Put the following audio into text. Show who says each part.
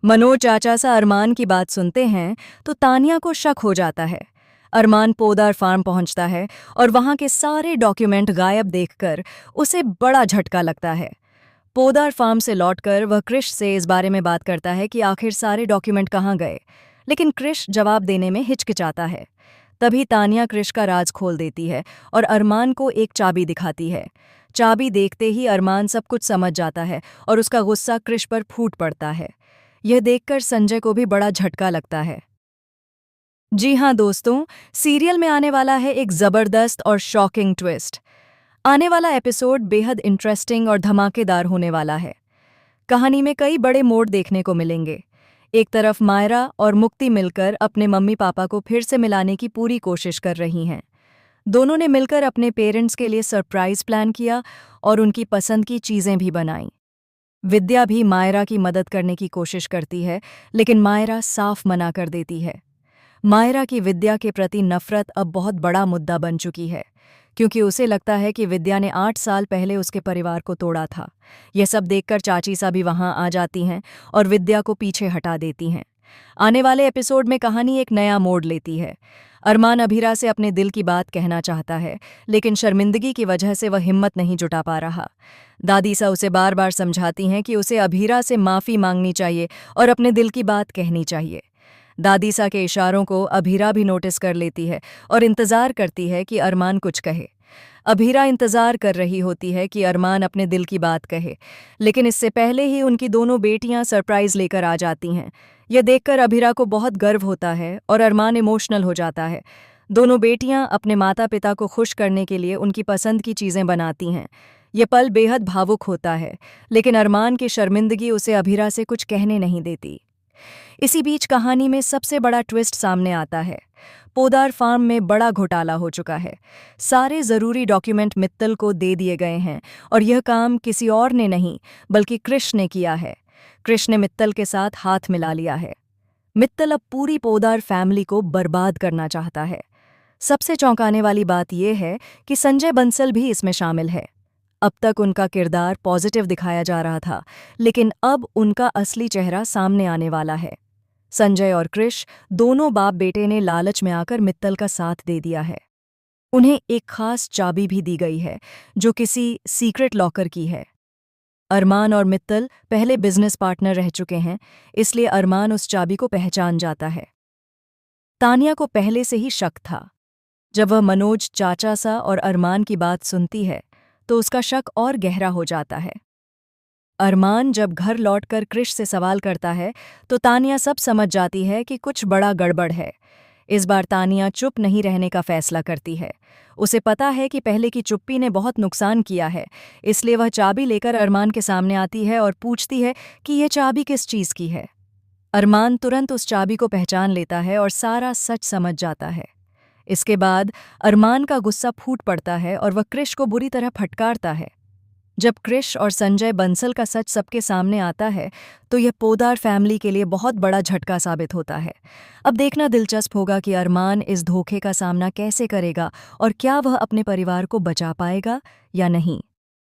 Speaker 1: मनोज चाचा सा अरमान की बात सुनते हैं तो तानिया को शक हो जाता है। अरमान पोदार फार्म पहुंचता है और वहां के सारे डॉक्यूमेंट गायब देखकर उसे बड़ा झटका लगता है। पोदार फार्म से लौटकर वह क्रिश से इस बारे में बात करता है कि आखिर सारे डॉक्यूमेंट कहाँ गए, लेकिन क्रिश जवाब देने में हिचकिचाता है। तभी तानिया क्रिश का राज खोल देती है और अरमान को एक चाबी दिखाती है। चाबी देखते ही अरमान सब कुछ समझ जाता है और उसका गुस्सा क्रिश पर फूट पड़ता है। यह देखकर संजय को भी बड़ा झटका लगता है। जी हाँ दोस्तों, सीरियल में आने वाला है एक जबरदस्त और शॉकिंग ट्विस्ट। आने वाला एपिसोड बेहद इंटरेस्टिंग और धमाकेदार होने वाला है। कहानी में कई बड़े मोड़ देखने को मिलेंगे। एक तरफ मायरा और मुक्ति मिलकर अपने मम्मी पापा को फिर से मिलाने की पूरी कोशिश कर रही हैं। दोनों ने मिलकर अपने पेरेंट्स के लिए सरप्राइज प्लान किया और उनकी पसंद की चीज़ें भी बनाईं। विद्या भी मायरा की मदद करने की कोशिश करती है, लेकिन मायरा साफ मना कर देती है। मायरा की विद्या के प्रति नफरत अब बहुत बड़ा मुद्दा बन चुकी है, क्योंकि उसे लगता है कि विद्या ने 8 साल पहले उसके परिवार को तोड़ा था। यह सब देखकर चाची सा भी वहां आ जाती हैं और विद्या को पीछे हटा देती हैं। आने वाले एपिसोड में कहानी एक नया मोड़ लेती है। अरमान अभीरा से अपने दिल की बात कहना चाहता है, लेकिन शर्मिंदगी की वजह से वह हिम्मत नहीं जुटा पा रहा। दादी सा उसे बार बार समझाती हैं कि उसे अभीरा से माफ़ी मांगनी चाहिए और अपने दिल की बात कहनी चाहिए। दादी सा के इशारों को अभीरा भी नोटिस कर लेती है और इंतज़ार करती है कि अरमान कुछ कहे। अभीरा इंतज़ार कर रही होती है कि अरमान अपने दिल की बात कहे, लेकिन इससे पहले ही उनकी दोनों बेटियां सरप्राइज़ लेकर आ जाती हैं। यह देखकर अभीरा को बहुत गर्व होता है और अरमान इमोशनल हो जाता है। दोनों बेटियां अपने माता पिता को खुश करने के लिए उनकी पसंद की चीज़ें बनाती हैं। यह पल बेहद भावुक होता है, लेकिन अरमान की शर्मिंदगी उसे अभीरा से कुछ कहने नहीं देती। इसी बीच कहानी में सबसे बड़ा ट्विस्ट सामने आता है। पोदार फार्म में बड़ा घोटाला हो चुका है। सारे ज़रूरी डॉक्यूमेंट मित्तल को दे दिए गए हैं और यह काम किसी और ने नहीं बल्कि कृष ने किया है। कृष ने मित्तल के साथ हाथ मिला लिया है। मित्तल अब पूरी पोदार फैमिली को बर्बाद करना चाहता है। सबसे चौंकाने वाली बात यह है कि संजय बंसल भी इसमें शामिल है। अब तक उनका किरदार पॉजिटिव दिखाया जा रहा था, लेकिन अब उनका असली चेहरा सामने आने वाला है। संजय और कृष दोनों बाप बेटे ने लालच में आकर मित्तल का साथ दे दिया है। उन्हें एक खास चाबी भी दी गई है, जो किसी सीक्रेट लॉकर की है। अरमान और मित्तल पहले बिजनेस पार्टनर रह चुके हैं, इसलिए अरमान उस चाबी को पहचान जाता है। तानिया को पहले से ही शक था। जब वह मनोज चाचा सा और अरमान की बात सुनती है तो उसका शक और गहरा हो जाता है। अरमान जब घर लौटकर कृष से सवाल करता है तो तानिया सब समझ जाती है कि कुछ बड़ा गड़बड़ है। इस बार तानिया चुप नहीं रहने का फैसला करती है। उसे पता है कि पहले की चुप्पी ने बहुत नुकसान किया है, इसलिए वह चाबी लेकर अरमान के सामने आती है और पूछती है कि यह चाबी किस चीज़ की है। अरमान तुरंत उस चाबी को पहचान लेता है और सारा सच समझ जाता है। इसके बाद अरमान का गुस्सा फूट पड़ता है और वह कृष को बुरी तरह फटकारता है। जब कृष और संजय बंसल का सच सबके सामने आता है तो यह पोदार फैमिली के लिए बहुत बड़ा झटका साबित होता है। अब देखना दिलचस्प होगा कि अरमान इस धोखे का सामना कैसे करेगा और क्या वह अपने परिवार को बचा पाएगा या नहीं।